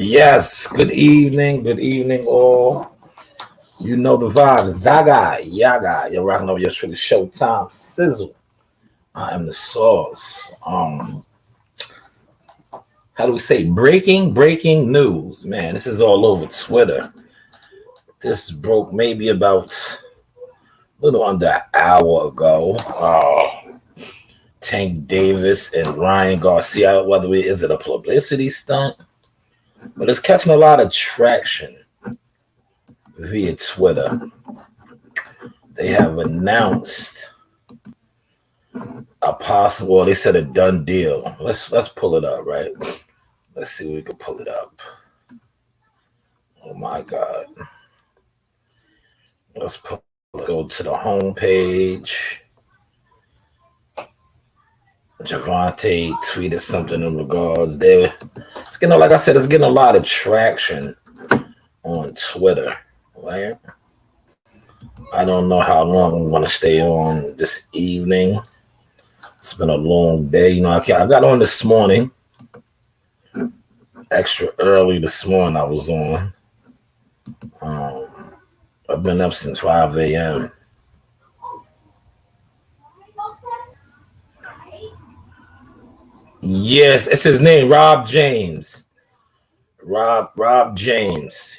Yes, good evening, all. You know the vibe. Zaga, Yaga. You're rocking over your sugar Showtime Sizzle. I am the sauce. How do we say breaking news? Man, this is all over Twitter. This broke maybe about a little under an hour ago. Tank Davis and Ryan Garcia, whether is it a publicity stunt, but it's catching a lot of traction via Twitter. They have announced a possible. They said a done deal. Let's pull it up, right? Let's see if we can pull it up. Oh my God! Go to the home page. Javante tweeted something in regards there. It's getting, like I said, it's getting a lot of traction on Twitter, right? I don't know how long I'm going to stay on this evening. It's been a long day. You know, I got on this morning, extra early this morning I was on. I've been up since 5 a.m. Yes, it's his name, Rob James. Rob James.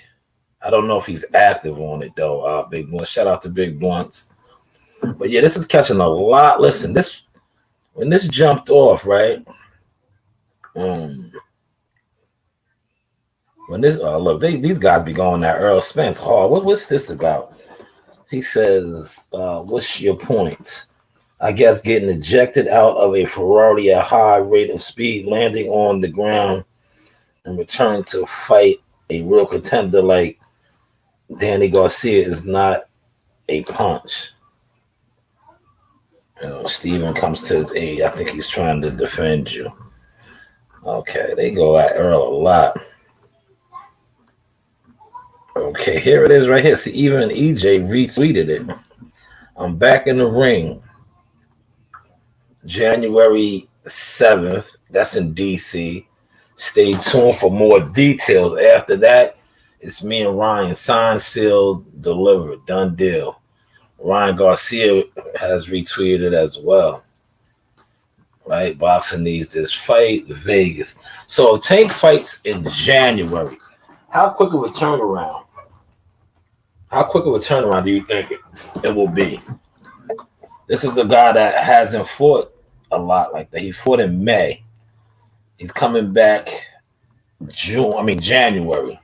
I don't know if he's active on it though. Big Blunt. Shout out to Big Blunts. But yeah, this is catching a lot. Listen, when this jumped off, right? When this look, these guys be going at Earl Spence hard. What's this about? He says, "What's your point?" I guess getting ejected out of a Ferrari at high rate of speed, landing on the ground, and returning to fight a real contender like Danny Garcia is not a punch. You know, Steven comes to his aid. I think he's trying to defend you. Okay, they go at Earl a lot. Okay, here it is right here. See, even EJ retweeted it. I'm back in the ring. January 7th. That's in DC. Stay tuned for more details. After that, it's me and Ryan. Signed, sealed, delivered. Done deal. Ryan Garcia has retweeted as well. Right? Boxing needs this fight. Vegas. So Tank fights in January. How quick of a turnaround? How quick of a turnaround do you think it will be? This is a guy that hasn't fought a lot like that. He fought in May. He's coming back January.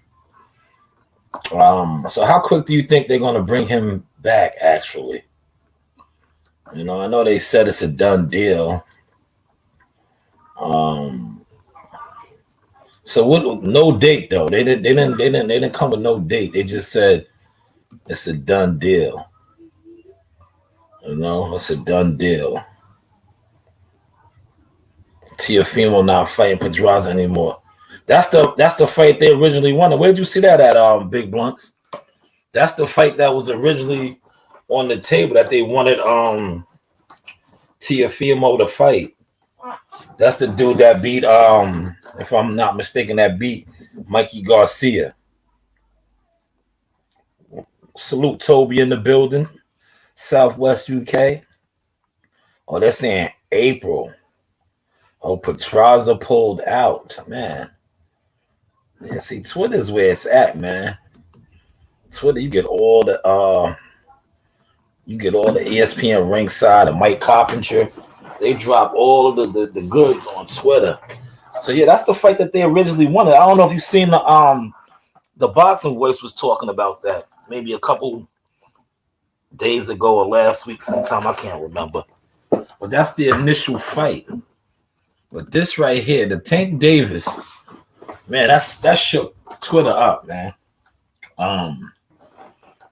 So how quick do you think they're going to bring him back, actually? You know, I know they said it's a done deal. So what? No date though. They didn't come with no date. They just said it's a done deal. You know, it's a done deal. Teofimo not fighting Pedraza anymore. That's the fight they originally wanted. Where did you see that at, Big Blunts? That's the fight that was originally on the table that they wanted Teofimo to fight. That's the dude that beat, if I'm not mistaken, that beat Mikey Garcia. Salute Toby in the building. Southwest UK. Oh, they're saying April. Oh, Pedraza pulled out. Man. Yeah, see, Twitter's where it's at, man. Twitter, you get all the ESPN ringside and Mike Coppinger. They drop all of the goods on Twitter. So yeah, that's the fight that they originally wanted. I don't know if you've seen the Boxing Voice was talking about that maybe a couple days ago or last week sometime. I can't remember. But that's the initial fight. But this right here, the Tank Davis, man, that shook Twitter up, man.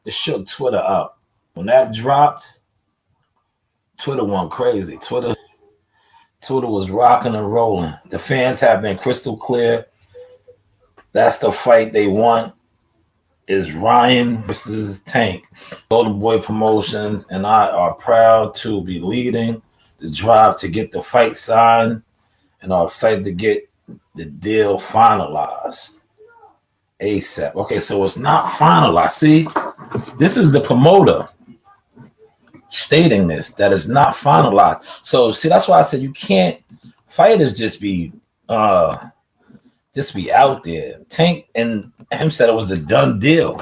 It shook Twitter up. When that dropped, Twitter went crazy. Twitter was rocking and rolling. The fans have been crystal clear. That's the fight they want. Is Ryan versus Tank. Golden Boy Promotions and I are proud to be leading the drive to get the fight signed and are excited to get the deal finalized. ASAP. Okay, so it's not finalized. See, this is the promoter stating this that is not finalized. So see, that's why I said you can't fighters just be out there. Tank and him said it was a done deal.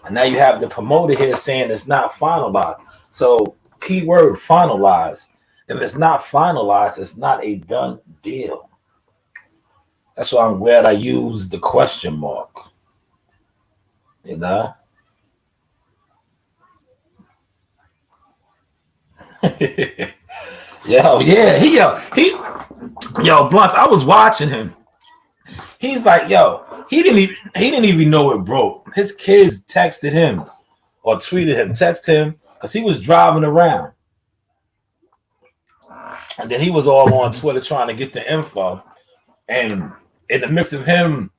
And now you have the promoter here saying it's not finalized. So keyword finalized. If it's not finalized, it's not a done deal. That's why I'm glad I used the question mark. You know? Yo, Blunts, I was watching him. He's like, yo, he didn't even know it broke. His kids texted him or tweeted him, texted him, because he was driving around. And then he was all on Twitter trying to get the info. And in the midst of him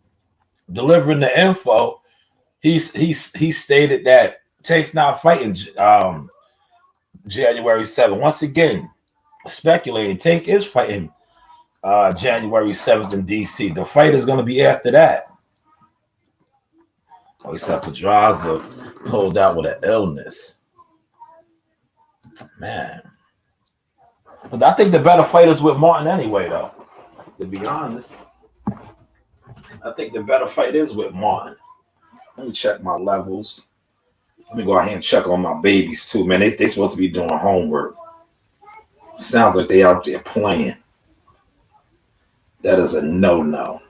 delivering the info, he stated that Tank's not fighting January 7th. Once again, speculating Tank is fighting January 7th in DC. The fight is going to be after that. Oh, he said Pedraza pulled out with an illness. Man. But I think the better fight is with Martin anyway, though. To be honest. I think the better fight is with Martin. Let me check my levels. Let me go ahead and check on my babies, too, man. They supposed to be doing homework. Sounds like they out there playing. That is a no-no.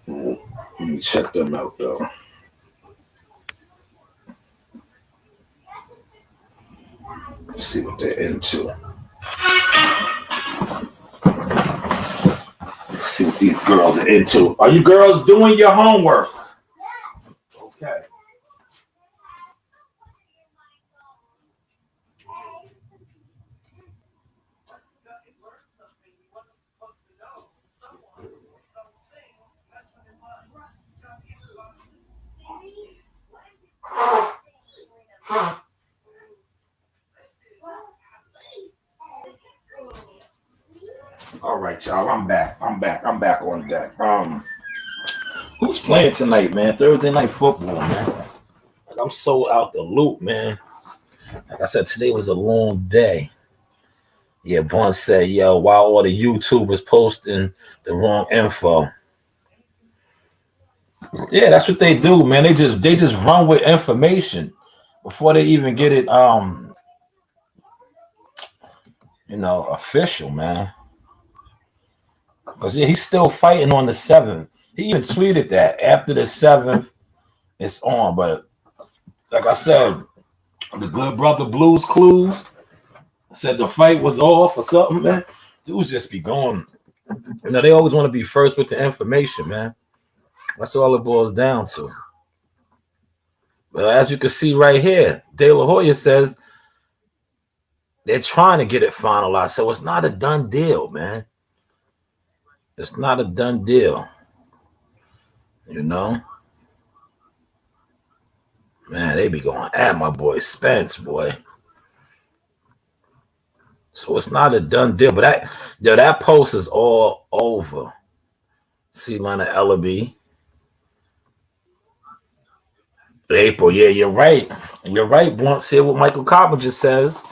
Let me check them out, though. Let's see what they're into. Let's see what these girls are into. Are you girls doing your homework? Okay. All right, y'all. I'm back on deck. Who's playing tonight, man? Thursday night football, man. Like, I'm so out the loop, man. Like I said, today was a long day. Yeah, Bun said, yo, why all the YouTubers posting the wrong info? Yeah, that's what they do, man. They just run with information before they even get it official, man. Because he's still fighting on the 7th. He even tweeted that after the 7th, it's on. But like I said, the good brother Blues Clues said the fight was off or something, man. Dudes just be going. They always want to be first with the information, man. That's all it boils down to. Well, as you can see right here, De La Hoya says they're trying to get it finalized. So it's not a done deal, man. It's not a done deal. Man, they be going at my boy Spence, boy. So it's not a done deal. But that post is all over. See Lena Ellaby. April, yeah, you're right. You're right, Blunt. See what Michael Carpenter says.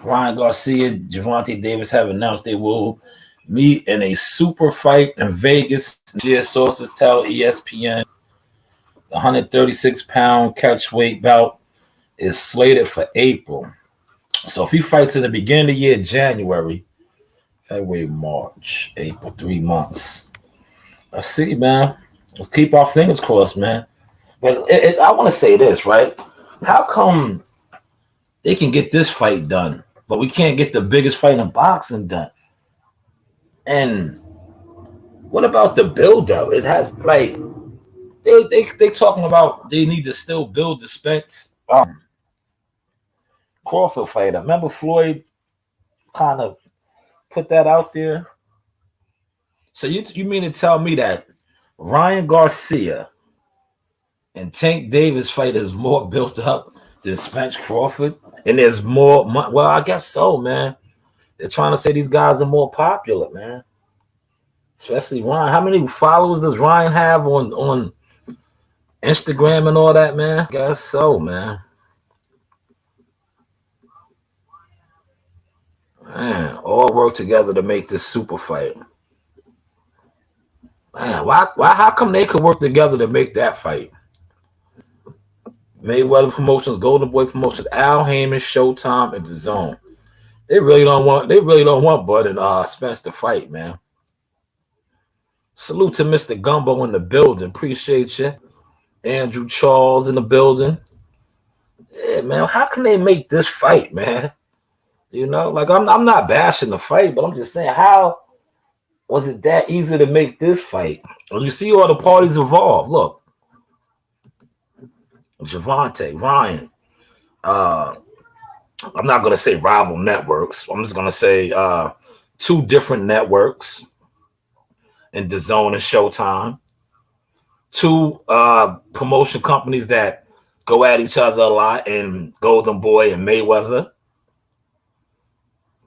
Ryan Garcia, Gervonta Davis have announced they will meet in a super fight in Vegas. Sources tell ESPN the 136-pound catchweight bout is slated for April. So if he fights in the beginning of the year, January, February, March, April, 3 months. Let's see, man. Let's keep our fingers crossed, man. But I want to say this, right? How come they can get this fight done, but we can't get the biggest fight in boxing done? And what about the build-up? It has, like, they talking about they need to still build the Spence Crawford fighter. Remember Floyd kind of put that out there? So you mean to tell me that Ryan Garcia and Tank Davis fight is more built up than Spence Crawford? And there's more, well, I guess so, man. They're trying to say these guys are more popular, man. Especially Ryan. How many followers does Ryan have on Instagram and all that, man? I guess so, man. Man, all work together to make this super fight. Man, why how come they could work together to make that fight? Mayweather Promotions, Golden Boy Promotions, Al Heyman, Showtime, and The Zone. They really don't want Bud and Spence to fight, man. Salute to Mr. Gumbo in the building. Appreciate you. Andrew Charles in the building. Yeah, man. How can they make this fight, man? You know, like I'm not bashing the fight, but I'm just saying, how was it that easy to make this fight? When you see all the parties involved, look, Javante, Ryan. I'm not gonna say rival networks. I'm just gonna say two different networks in the Zone and Showtime. Two promotion companies that go at each other a lot, and Golden Boy and Mayweather.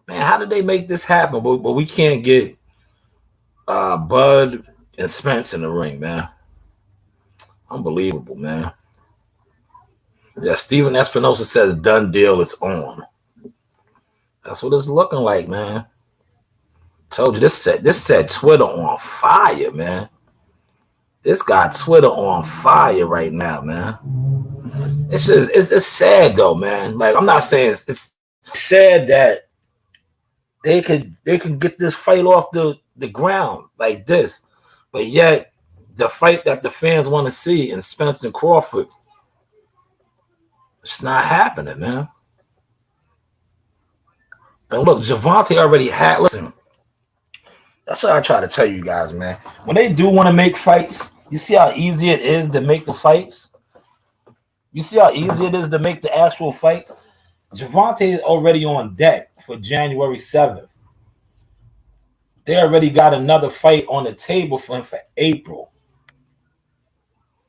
Man, how did they make this happen? But we can't get Bud and Spence in the ring, man. Unbelievable, man. Yeah, Steven Espinosa says done deal is on. That's what it's looking like, man. Told you this set Twitter on fire, man. This got Twitter on fire right now, man. It's just it's sad though, man. Like, I'm not saying it's sad that they can get this fight off the ground like this, but yet the fight that the fans want to see in Spence and Crawford, it's not happening, man. And look, Javante already had. Listen, that's what I try to tell you guys, man. When they do want to make fights, you see how easy it is to make the fights. You see how easy it is to make the actual fights. Javante is already on deck for January 7th. They already got another fight on the table for him for April.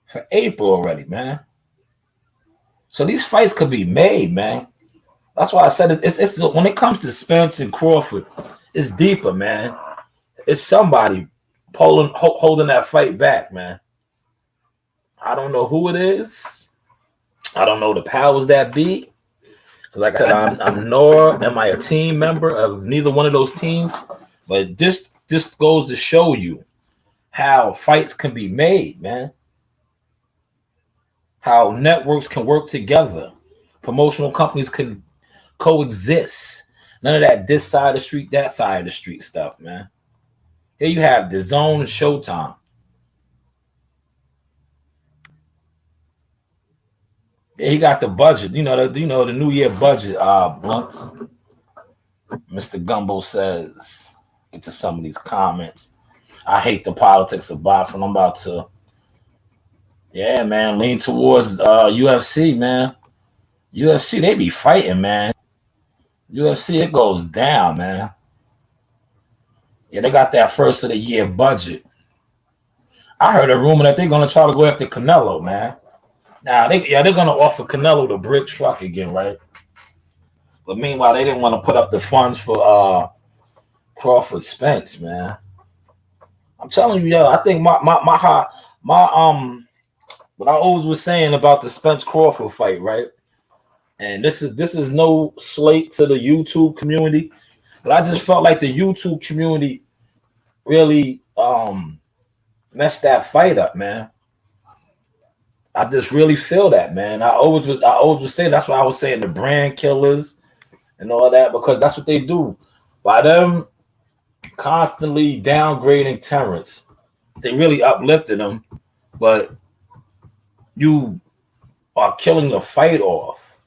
For April already, man. So these fights could be made, man. That's why I said it's when it comes to Spence and Crawford, it's deeper, man. It's somebody holding that fight back, man. I don't know who it is. I don't know the powers that be. Because like I said, I'm nor am I a team member of neither one of those teams. But this goes to show you how fights can be made, man. How networks can work together. Promotional companies can coexist. None of that this side of the street, that side of the street stuff, man. Here you have the Zone and Showtime. Yeah, he got the budget. The New Year budget. Blunts. Mr. Gumbo says, get to some of these comments. I hate the politics of boxing. I'm about to, yeah, man, lean towards UFC, man. UFC, they be fighting, man. UFC, it goes down, man. Yeah, they got that first of the year budget. I heard a rumor that they're gonna try to go after Canelo, man. Now they're gonna offer Canelo the brick truck again, right? But meanwhile, they didn't want to put up the funds for Crawford Spence, man. I'm telling you, I think my what I always was saying about the Spence Crawford fight, right? And this is no slate to the YouTube community, but I just felt like the YouTube community really messed that fight up, man. I just really feel that, man. I always was saying, that's why I was saying the brand killers and all that, because that's what they do. By them constantly downgrading Terrence, they really uplifted him, but you are killing the fight off.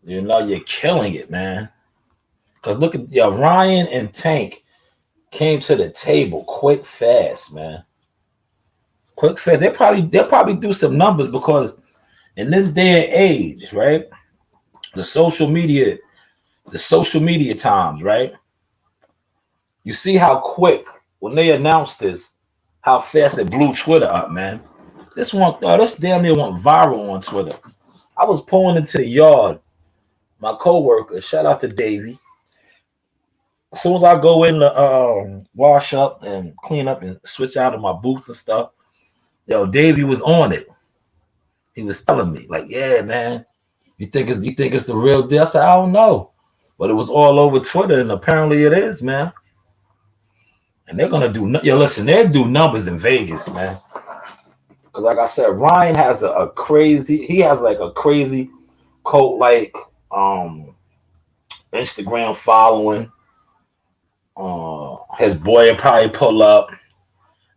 You're killing it, man. Because look at Ryan and Tank came to the table quick, fast, man. Quick, fast. They'll probably do some numbers, because in this day and age, right? The social media times, right? You see how quick when they announced this, how fast it blew Twitter up, man. This damn near went viral on Twitter. I was pulling into the yard. My coworker, shout out to Davey. As soon as I go in to wash up and clean up and switch out of my boots and stuff, yo, Davey was on it. He was telling me, like, yeah, man, you think it's the real deal? I said, I don't know. But it was all over Twitter, and apparently it is, man. And they're gonna do yo, listen, they'll do numbers in Vegas, man. Cause like I said, Ryan has a crazy, he has like a crazy cult like Instagram following. His boy will probably pull up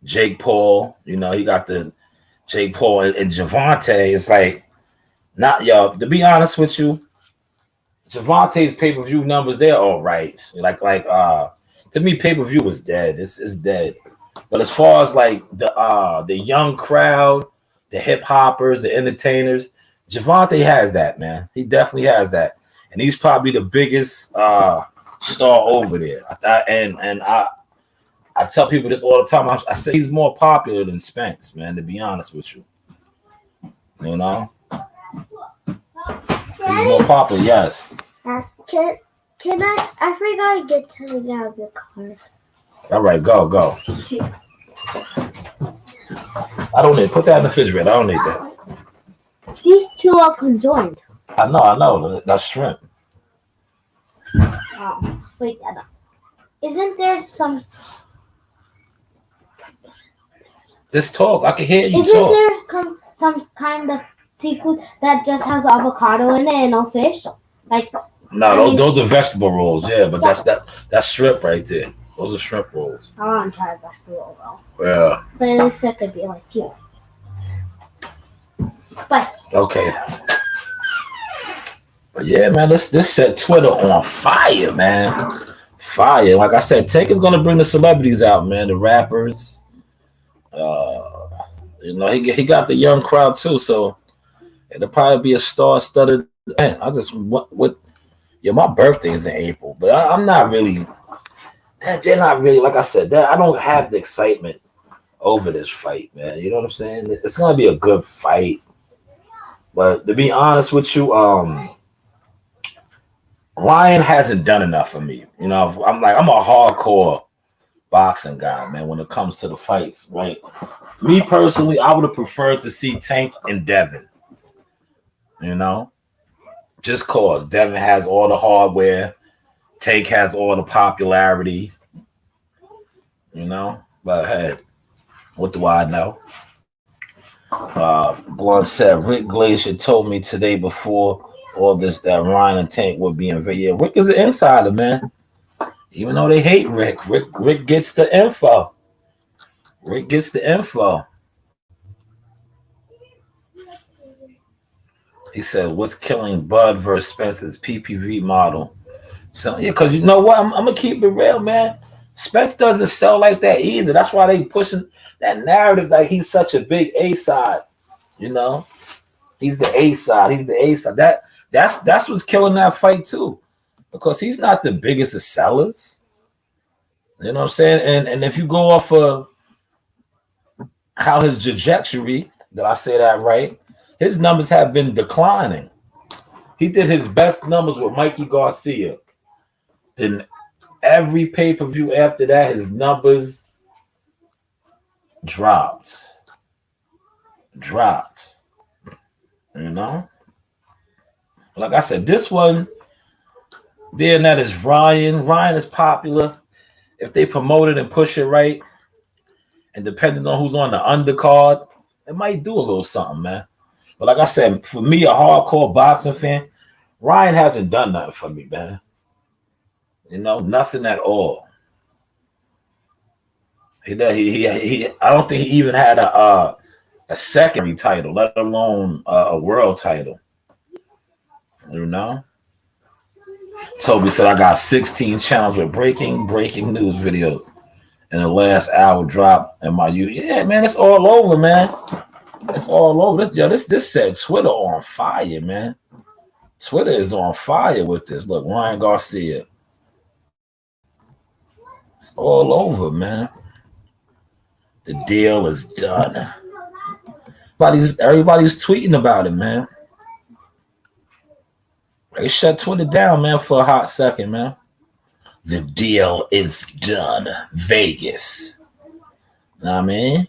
Jake Paul. You know, he got the Jake Paul and Javante. It's like not yo. To be honest with you, Javante's pay-per-view numbers, they're all right. To me, pay-per-view was dead. It's dead. But as far as like the young crowd, the hip hoppers, the entertainers, Javante has that, man. He definitely has that. And he's probably the biggest star over there. I tell people this all the time. I say he's more popular than Spence, man, to be honest with you. You know? He's more popular, yes. Can I forgot to get something out of the car. All right, go. I don't need, put that in the refrigerator. I don't need that. These two are conjoined. I know. That's shrimp. Oh, wait, isn't there some... This talk, I can hear you Isn't talk. there some kind of seafood that just has avocado in it and no fish? Like those are vegetable rolls, yeah, but that's shrimp right there. Those are shrimp rolls. I want to try a vegetable roll. Yeah. But at least it could be like you. But okay. But yeah, man, this set Twitter on fire, man. Fire. Like I said, Tank is gonna bring the celebrities out, man. The rappers. You know, he got the young crowd too, so it'll probably be a star-studded event. My birthday is in April, but I'm not really. They're not really, like I said, I don't have the excitement over this fight, man. You know what I'm saying? It's gonna be a good fight, but to be honest with you, Ryan hasn't done enough for me. You know, I'm a hardcore boxing guy, man. When it comes to the fights, right? Me personally, I would have preferred to see Tank and Devin. You know, just cause Devin has all the hardware, Tank has all the popularity. You know, but hey, what do I know? Blunt said Rick Glacier told me today before all this that Ryan and Tank would be in video. Rick is an insider, man. Even though they hate Rick gets the info. Rick gets the info. He said, "What's killing Bud versus Spence's PPV model?" So yeah, because you know what, I'm gonna keep it real, man. Spence doesn't sell like that either. That's why they pushing that narrative like he's such a big A side. You know, he's the A side. He's the A side. That's what's killing that fight too, because he's not the biggest of sellers. You know what I'm saying? And if you go off of how his trajectory, did I say that right? His numbers have been declining. He did his best numbers with Mikey Garcia. Then every pay-per-view after that, his numbers dropped. You know? Like I said, this one, being that is Ryan is popular. If they promote it and push it right, and depending on who's on the undercard, it might do a little something, man. But like I said, for me, a hardcore boxing fan, Ryan hasn't done nothing for me, man. You know, nothing at all. I don't think he even had a secondary title, let alone a world title. You know? Toby said I got 16 channels with breaking news videos in the last hour drop in my YouTube. Yeah, man, it's all over, man. It's all over. This set Twitter on fire, man. Twitter is on fire with this. Look, Ryan Garcia. It's all over, man. The deal is done. Everybody's tweeting about it, man. They shut Twitter down, man, for a hot second, man. The deal is done. Vegas. Know what I mean?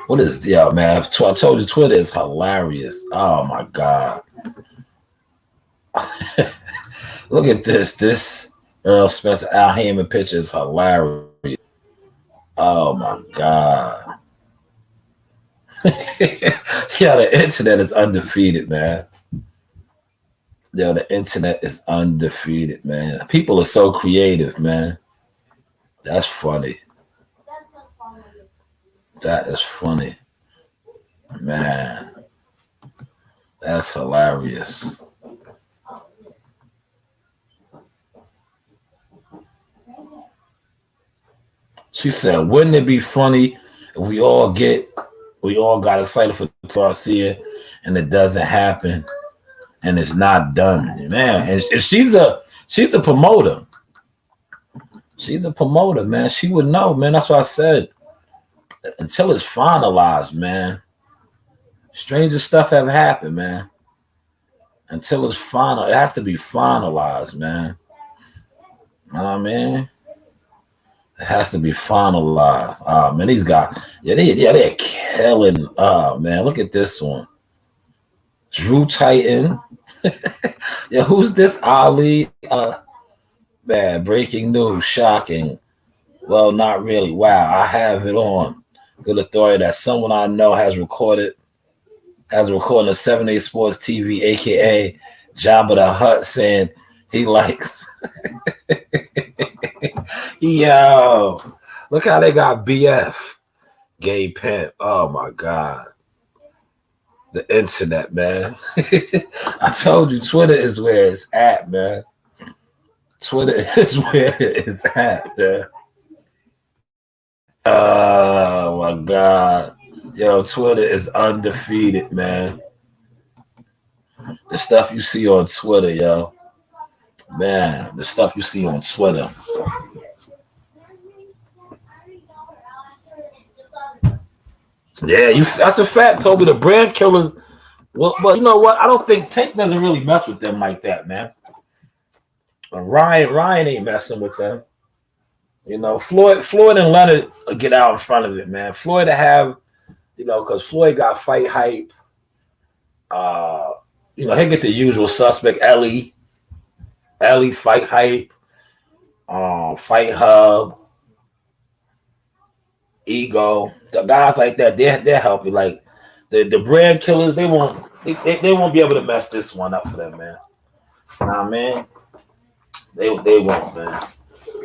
What is yo, man? I told you Twitter is hilarious. Oh my god. Look at this. This Earl Spencer Al Heyman picture is hilarious. Oh my god. Yeah, the internet is undefeated, man. Yo, the internet is undefeated, man. People are so creative, man. That's funny. That is funny. Man, that's hilarious. She said, wouldn't it be funny if we all got excited for Garcia and it doesn't happen and it's not done. Man, and she's a promoter. She's a promoter, man. She would know, man. That's what I said. Until it's finalized, man. Stranger stuff have happened, man. Until it's final, it has to be finalized, man. You know what I mean? It has to be finalized. Man, these guys, they're killing. Man, look at this one. Drew Titan. Yeah, who's this Ali? Man, breaking news, shocking. Well, not really. Wow, I have it on good authority that someone I know has recorded a 7A Sports TV, aka Jabba the Hutt, saying he likes. Yo, look how they got BF, gay pimp. Oh my god, the internet, man. I told you, Twitter is where it's at, man. Twitter is where it's at, man. Oh my god, yo, Twitter is undefeated, man. The stuff you see on Twitter, yo, man. The stuff you see on Twitter. Yeah, that's a fact, Toby. The brand killers. Well, you know what? I don't think Tank doesn't really mess with them like that, man. Ryan ain't messing with them. You know, Floyd and Leonard get out in front of it, man. Floyd to have, because Floyd got fight hype. He get the usual suspect, Ellie fight hype, fight hub, ego. The guys like that, they're helping. Like the brand killers, they won't be able to mess this one up for them, man. Nah, man, they won't, man.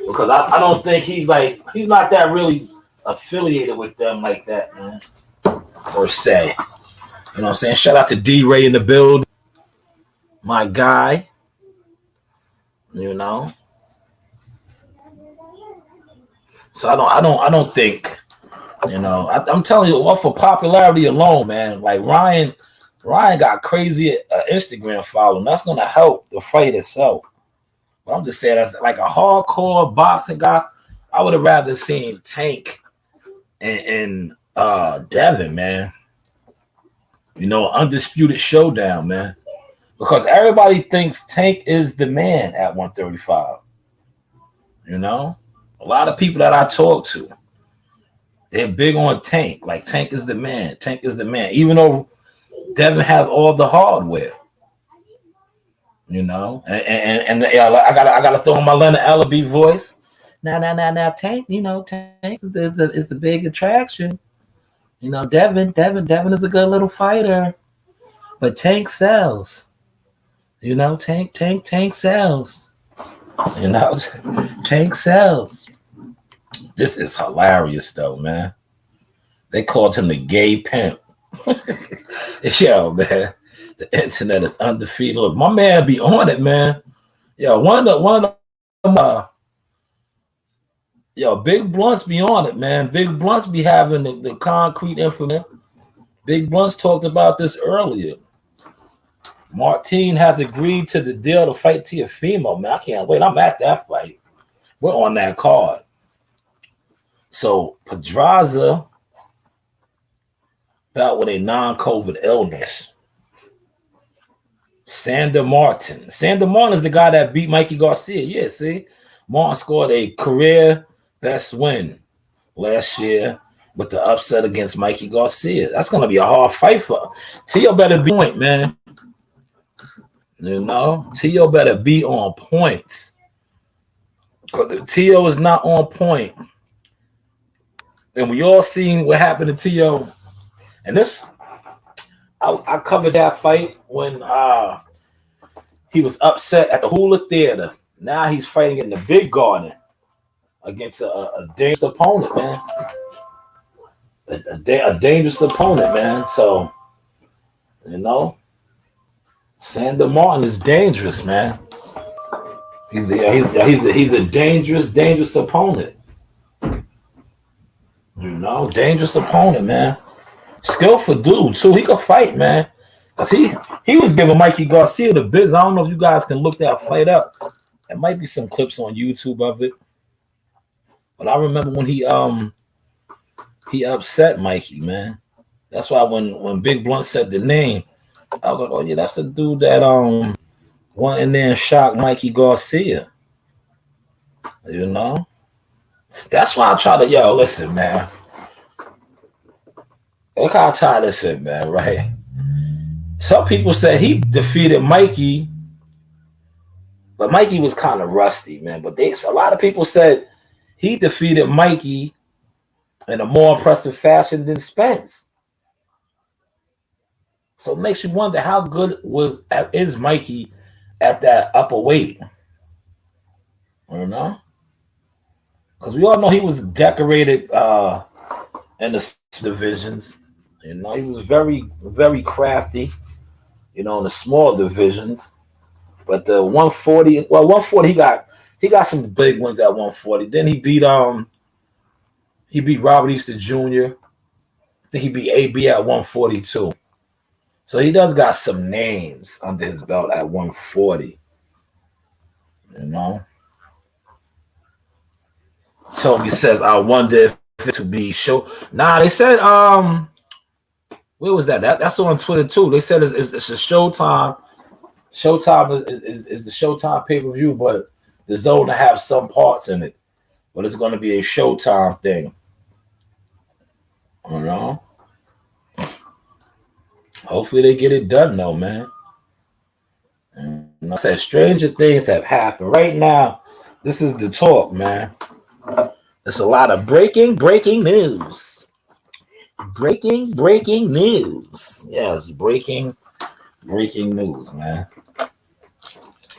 Because I don't think he's not that really affiliated with them like that, man. Or say, you know what I'm saying? Shout out to D-Ray in the build, my guy. You know, so I don't think, I'm telling you, what for popularity alone, man. Like Ryan got crazy Instagram following. That's gonna help the fight itself. But I'm just saying, as like a hardcore boxing guy, I would have rather seen Tank and Devin, man. Undisputed showdown, man. Because everybody thinks Tank is the man at 135. A lot of people that I talk to, they're big on Tank. Like Tank is the man. Tank is the man. Even though Devin has all the hardware. And I gotta throw in my Leonard Ellaby voice. Now, Tank. Tank is the big attraction. Devin is a good little fighter, but Tank sells. Tank sells. Tank sells. This is hilarious, though, man. They called him the gay pimp. Yo, man. The internet is undefeated. Look, my man be on it, man. Yo, Big Blunts be on it, man. Big Blunts be having the concrete information. Big Blunts talked about this earlier. Martine has agreed to the deal to fight Teofimo, man. I can't wait. I'm at that fight. We're on that card. So Pedraza out with a non-COVID illness. Sander Martin. Sander Martin is the guy that beat Mikey Garcia. Yeah, see? Martin scored a career best win last year with the upset against Mikey Garcia. That's going to be a hard fight for Tio. Better be on point, man. You know, Tio better be on point. Because if Tio is not on point, and we all seen what happened to Tio, and this, I covered that fight when he was upset at the Hula Theater. Now he's fighting in the Big Garden against a dangerous opponent, man. A dangerous opponent, man. So, you know, Sander Martin is dangerous, man. He's a dangerous opponent. You know, dangerous opponent, man. Skillful dude too. He could fight, man. Cause he was giving Mikey Garcia the business. I don't know if you guys can look that fight up. There might be some clips on YouTube of it. But I remember when he upset Mikey, man. That's why when Big Blunt said the name, I was like, oh yeah, that's the dude that went in there and shocked Mikey Garcia. You know? That's why I try to, listen, man. Look how I tie this in, man, right? Some people said he defeated Mikey, but Mikey was kind of rusty, man. But a lot of people said he defeated Mikey in a more impressive fashion than Spence. So it makes you wonder how good is Mikey at that upper weight. You know? Because we all know he was decorated in the divisions. You know, he was very, very crafty, you know, in the small divisions. But the 140, 140, he got some big ones at 140. Then he beat Robert Easter Jr. I think he beat AB at 142. So he does got some names under his belt at 140. You know? Toby says, I wonder if it would be show. Nah, they said, where was that? That's on Twitter too. They said it's a Showtime. Showtime is the Showtime pay-per-view, but the zone to have some parts in it. But it's going to be a Showtime thing. You know? Hopefully they get it done though, man. And I said stranger things have happened. Right now, this is the talk, man. There's a lot of breaking news. Breaking news. Yes, breaking news, man.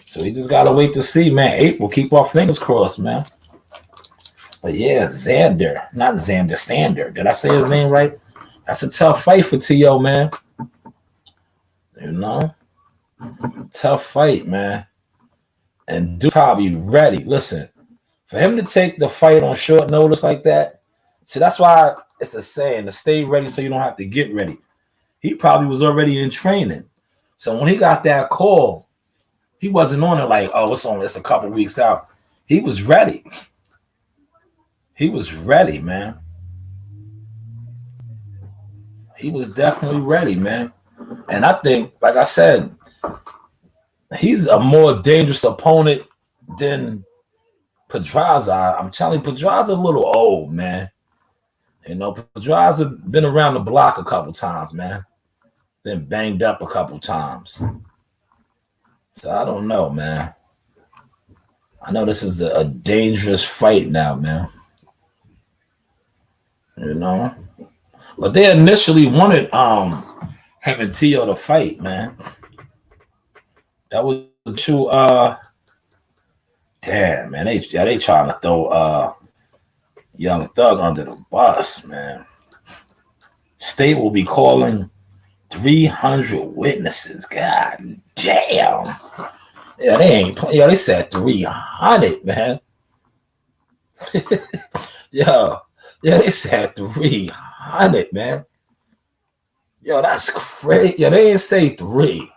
So we just gotta wait to see, man. April, keep our fingers crossed, man. But yeah, Sander. Did I say his name right? That's a tough fight for T.O., man. You know? Tough fight, man. And dude probably ready. Listen, for him to take the fight on short notice like that, so that's why it's a saying to stay ready so you don't have to get ready. He probably was already in training. So when he got that call, he wasn't on it like, oh, it's a couple weeks out. He was ready. He was ready, man. He was definitely ready, man. And I think, like I said, he's a more dangerous opponent than Pedraza. I'm telling you, Pedraza a little old, man. You know, Pedraza been around the block a couple times, man. Been banged up a couple times. So I don't know, man. I know this is a dangerous fight now, man. You know? But they initially wanted him and T.O. to fight, man. That was true. Damn, man. They trying to throw Young Thug under the bus, man. State will be calling 300 witnesses. God damn. Yeah, they said 300, man. Yeah, they said 300, man. Yo, that's crazy. Yeah, they didn't say 3.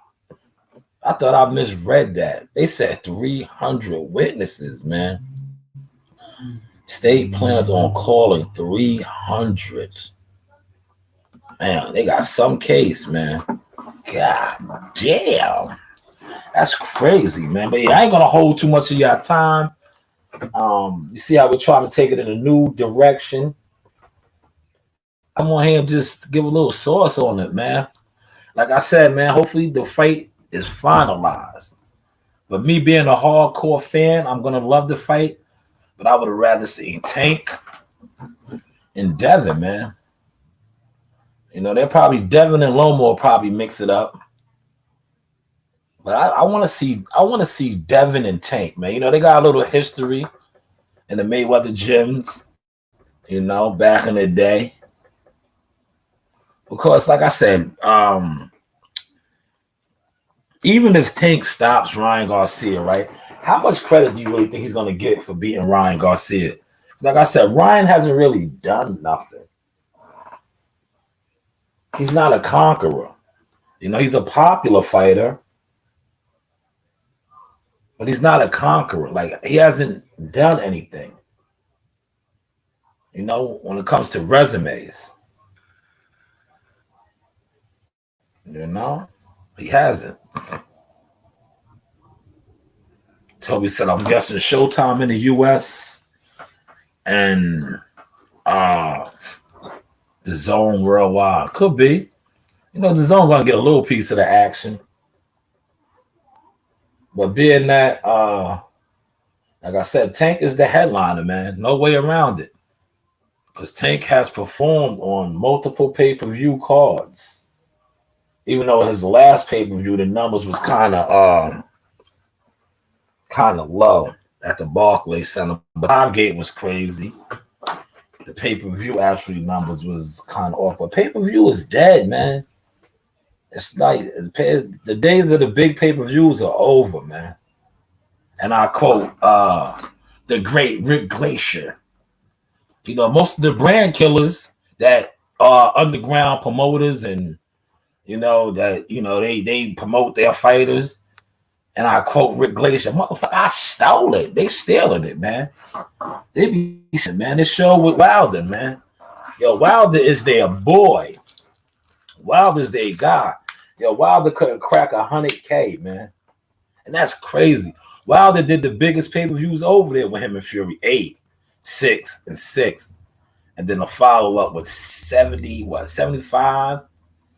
I thought I misread that. They said 300 witnesses, man. State plans on calling 300. Man, they got some case, man. God damn. That's crazy, man. But yeah, I ain't gonna hold too much of your time. You see how we're trying to take it in a new direction. I'm on here and just give a little sauce on it, man. Like I said, man, hopefully the fight is finalized. But me being a hardcore fan, I'm gonna love the fight. But I would have rather seen Tank and Devin, man. You know, they're probably Devin and Lomo will probably mix it up. But I want to see Devin and Tank, man. You know, they got a little history in the Mayweather gyms, you know, back in the day. Because like I said, even if Tank stops Ryan Garcia, right? How much credit do you really think he's gonna get for beating Ryan Garcia? Like I said, Ryan hasn't really done nothing. He's not a conqueror. You know, he's a popular fighter, but he's not a conqueror. Like he hasn't done anything. You know, when it comes to resumes, you know, he hasn't. Toby said, I'm guessing Showtime in the US and the Zone worldwide. Could be. You know, the Zone gonna get a little piece of the action. But being that like I said, Tank is the headliner, man. No way around it. Because Tank has performed on multiple pay-per-view cards. Even though his last pay-per-view, the numbers was kind of low at the Barclays Center. But Live Gate was crazy. The pay-per-view actually numbers was kind of off. But pay-per-view is dead, man. It's like the days of the big pay-per-views are over, man. And I quote the great Rick Glacier. You know, most of the brand killers that are underground promoters and you know that they promote their fighters. And I quote Rick Glacier, motherfucker, I stole it. They stealing it, man. They be man. This show with Wilder, man. Yo, Wilder is their boy. Wilder's their guy. Yo, Wilder couldn't crack 100K, man. And that's crazy. Wilder did the biggest pay-per-views over there with him and Fury. 8, 6, and 6. And then a follow-up with 70, 75,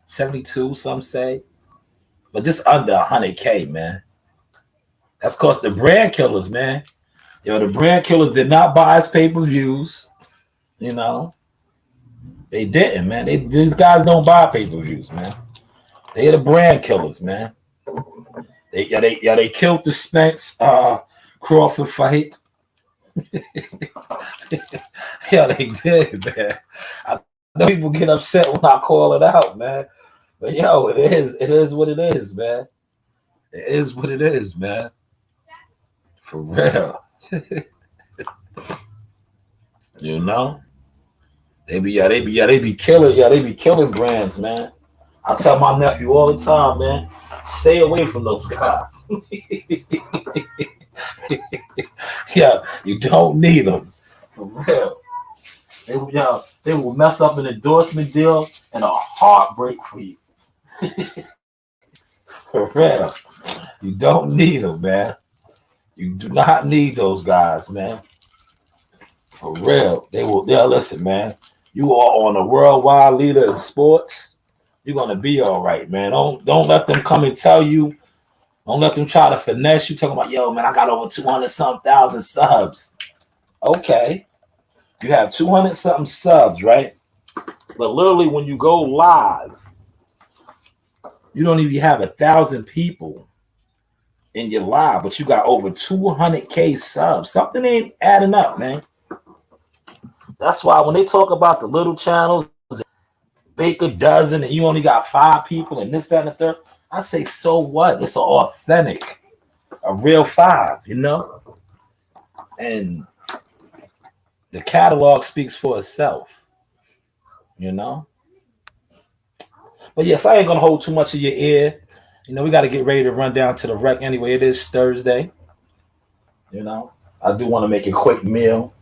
72, some say. But just under 100K, man. That's because the brand killers, man. Yo, the brand killers did not buy his pay-per-views. You know. They didn't, man. These guys don't buy pay-per-views, man. They're the brand killers, man. They killed the Spence Crawford fight. Yeah, they did, man. I know people get upset when I call it out, man. But yo, it is what it is, man. It is what it is, man. For real. You know? They be killing brands, man. I tell my nephew all the time, man, stay away from those guys. Yeah, you don't need them. For real. They will mess up an endorsement deal and a heartbreak for you. For real. You don't need them, man. You do not need those guys, man. For real. They'll listen, man. You are on a worldwide leader in sports. You're gonna be all right, man. Don't let them come and tell you. Don't let them try to finesse you. Talking about, yo, man, I got over 200-something thousand subs. Okay, you have 200-something subs, right? But literally, when you go live, you don't even have 1,000 people in your live, but you got over 200K subs. Something ain't adding up, man. That's why when they talk about the little channels, bake a dozen, and you only got 5 people, and this, that, and the third, I say, so what? It's an authentic, a real 5, you know? And the catalog speaks for itself, you know? But yes, I ain't going to hold too much of your ear. You know, we got to get ready to run down to the rec anyway. It is Thursday, you know? I do want to make a quick meal.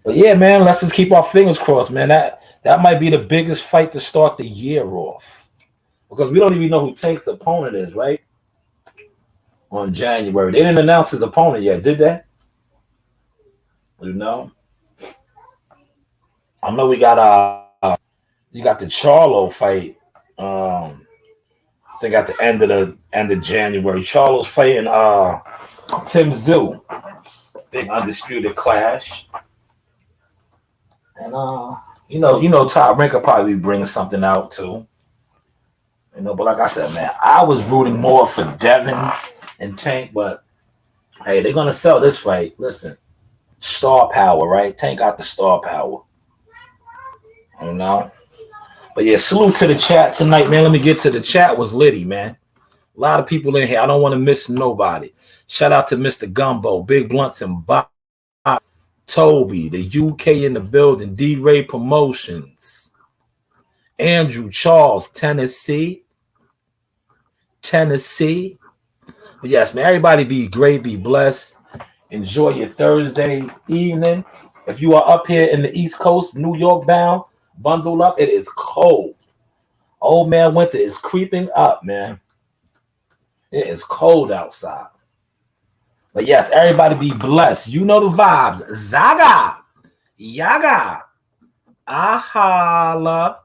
But yeah, man, let's just keep our fingers crossed, man. That might be the biggest fight to start the year off. because we don't even know who Tank's opponent is, right? On January, they didn't announce his opponent yet, did they? You know, I know we got you got the Charlo fight. I think at the end of January, Charlo's fighting Tim Zoo, big undisputed clash, and Top Rank will probably bring something out too. But like I said, man, I was rooting more for Devin and Tank, but hey, they're gonna sell this fight. Listen, star power, right? Tank got the star power. I don't know. But yeah, salute to the chat tonight, man. Let me get to the chat. Was litty, man. A lot of people in here. I don't want to miss nobody. Shout out to Mr. Gumbo, Big Blunts and Bob, Toby, the UK in the building, D-Ray Promotions, Andrew Charles, Tennessee. But yes, man, everybody be great, be blessed. Enjoy your Thursday evening. If you are up here in the East Coast, New York bound, bundle up. It is cold. Old man winter is creeping up, man. It is cold outside. But yes, everybody be blessed. You know the vibes. Zaga. Yaga. Ahala.